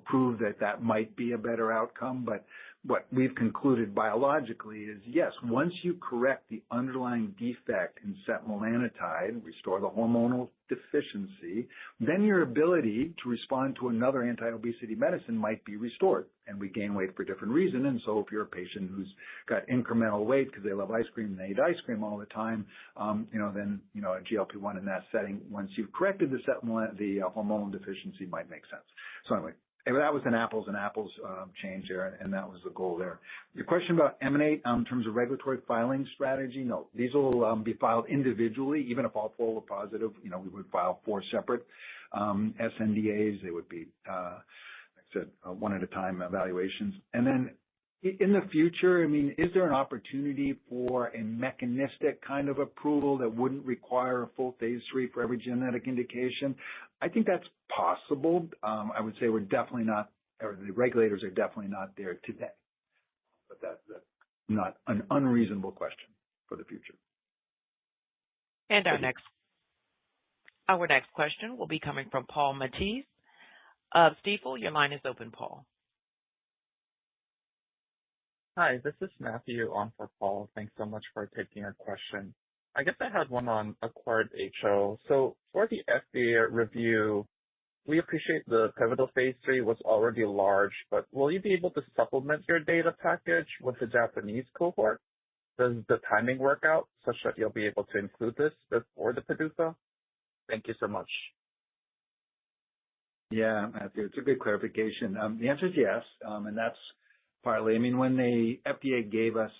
prove that might be a better outcome, but what we've concluded biologically is, yes, once you correct the underlying defect in setmelanotide, restore the hormonal deficiency, then your ability to respond to another anti-obesity medicine might be restored. And we gain weight for different reasons. And so if you're a patient who's got incremental weight because they love ice cream and they eat ice cream all the time, then, a GLP-1 in that setting, once you've corrected the hormonal deficiency, might make sense. So anyway, that was an apples and apples change there, and that was the goal there. Your question about M&A in terms of regulatory filing strategy, no, these will be filed individually. Even if all 4 were positive, we would file 4 separate sNDAs. They would be, like I said, one at a time evaluations. And then in the future, is there an opportunity for a mechanistic kind of approval that wouldn't require a full phase 3 for every genetic indication? I think that's possible. I would say we're definitely not, or the regulators are definitely not there today. But that's not an unreasonable question for the future. And our next question will be coming from Paul Matteis of Stifel. Your line is open, Paul. Hi, this is Matthew on for Paul. Thanks so much for taking our question. I guess I had one on acquired HO. So for the FDA review, we appreciate the pivotal phase 3 was already large, but will you be able to supplement your data package with the Japanese cohort? Does the timing work out such that you'll be able to include this before the PDUFA? Thank you so much. Yeah, Matthew, it's a good clarification. The answer is yes, and that's partly. When the FDA gave us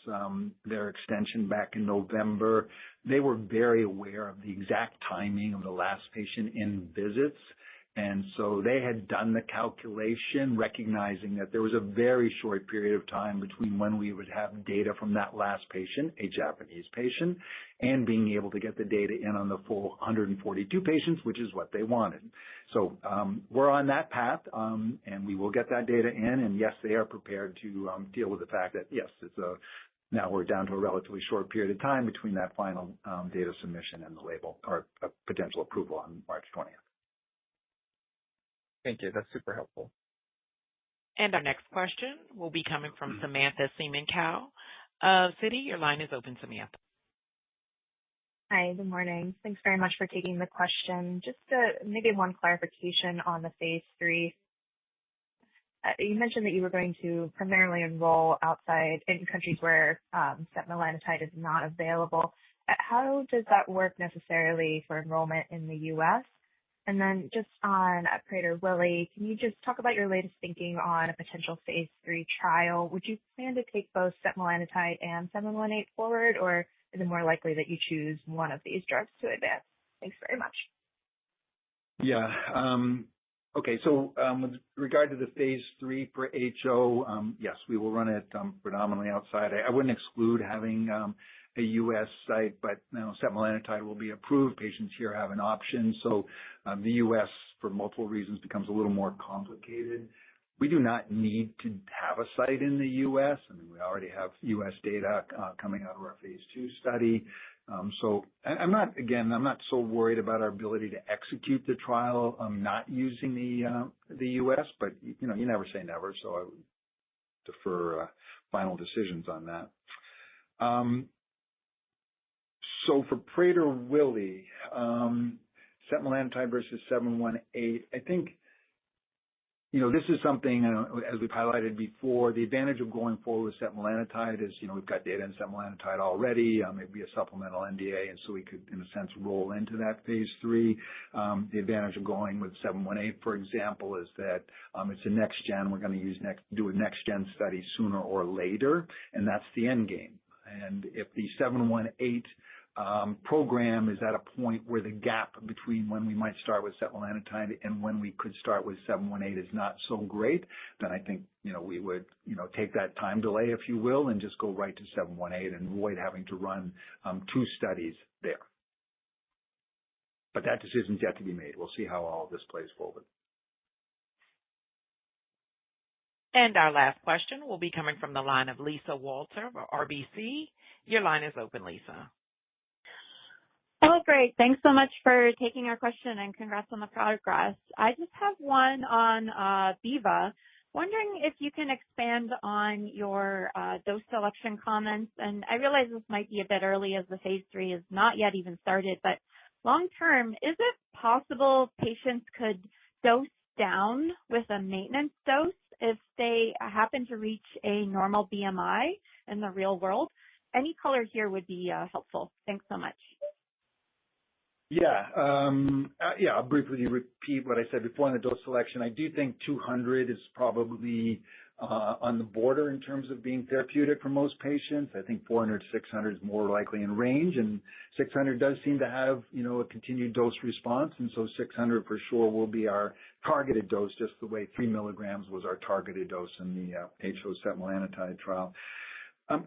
their extension back in November, they were very aware of the exact timing of the last patient in visits. And so they had done the calculation, recognizing that there was a very short period of time between when we would have data from that last patient, a Japanese patient, and being able to get the data in on the full 142 patients, which is what they wanted. So we're on that path, and we will get that data in. And yes, they are prepared to deal with the fact that, yes, now we're down to a relatively short period of time between that final data submission and the label or potential approval on March 20th. Thank you. That's super helpful. And our next question will be coming from Samantha Semenkow of Citi. Your line is open, Samantha. Hi, good morning. Thanks very much for taking the question. Just maybe one clarification on the phase 3. You mentioned that you were going to primarily enroll outside in countries where setmelanotide is not available. How does that work necessarily for enrollment in the U.S.? And then just on Prader-Willi, can you just talk about your latest thinking on a potential phase 3 trial? Would you plan to take both setmelanotide and 718 forward, or is it more likely that you choose one of these drugs to advance? Thanks very much. Yeah. Okay. So with regard to the phase 3 for HO, yes, we will run it predominantly outside. I wouldn't exclude having a U.S. site, but setmelanotide will be approved. Patients here have an option. So the U.S., for multiple reasons, becomes a little more complicated. We do not need to have a site in the U.S. I mean, we already have U.S. data coming out of our phase 2 study. So I'm not so worried about our ability to execute the trial not using the U.S., but you never say never, so I would defer final decisions on that. So for Prader-Willi, setmelanotide versus 718, I think this is something, as we've highlighted before, the advantage of going forward with setmelanotide is, we've got data in setmelanotide already. It would be a supplemental NDA, and so we could, in a sense, roll into that phase 3. The advantage of going with 718, for example, is that it's a next gen. We're going to do a next gen study sooner or later, and that's the end game. And if the 718 program is at a point where the gap between when we might start with setmelanotide and when we could start with 718 is not so great, then I think, we would, take that time delay, if you will, and just go right to 718 and avoid having to run 2 studies there. But that decision's yet to be made. We'll see how all of this plays forward. And our last question will be coming from the line of Lisa Walter of RBC. Your line is open, Lisa. Oh, great. Thanks so much for taking our question and congrats on the progress. I just have one on Viva. Wondering if you can expand on your dose selection comments. And I realize this might be a bit early as the phase 3 is not yet even started, but long term, is it possible patients could dose down with a maintenance dose if they happen to reach a normal BMI in the real world? Any color here would be helpful. Thanks so much. Yeah. I'll briefly repeat what I said before on the dose selection. I do think 200 is probably on the border in terms of being therapeutic for most patients. I think 400 to 600 is more likely in range, and 600 does seem to have, a continued dose response, and so 600 for sure will be our targeted dose, just the way 3 milligrams was our targeted dose in the HO setmelanotide trial.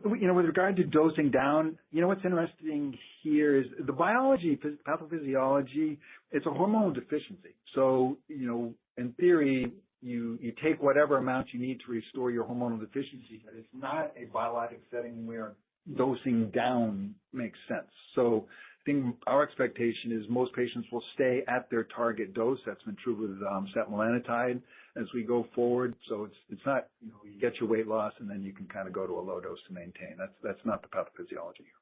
With regard to dosing down, what's interesting here is the biology, pathophysiology, it's a hormonal deficiency. So, in theory, you take whatever amount you need to restore your hormonal deficiency, but it's not a biologic setting where dosing down makes sense. So I think our expectation is most patients will stay at their target dose. That's been true with setmelanotide as we go forward. So it's not, you get your weight loss and then you can kind of go to a low dose to maintain. That's not the pathophysiology here.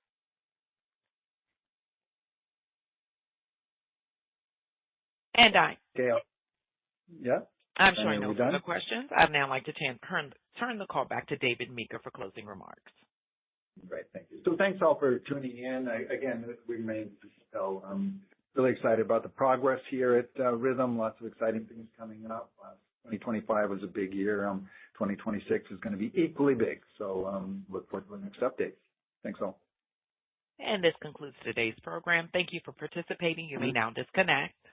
And Yeah. I'm showing no further questions. I'd now like to turn the call back to David Meeker for closing remarks. Great. Thank you. So thanks all for tuning in. Again, we remain really excited about the progress here at Rhythm. Lots of exciting things coming up. 2025 was a big year. 2026 is going to be equally big. So look forward to the next update. Thanks all. And this concludes today's program. Thank you for participating. You may now disconnect.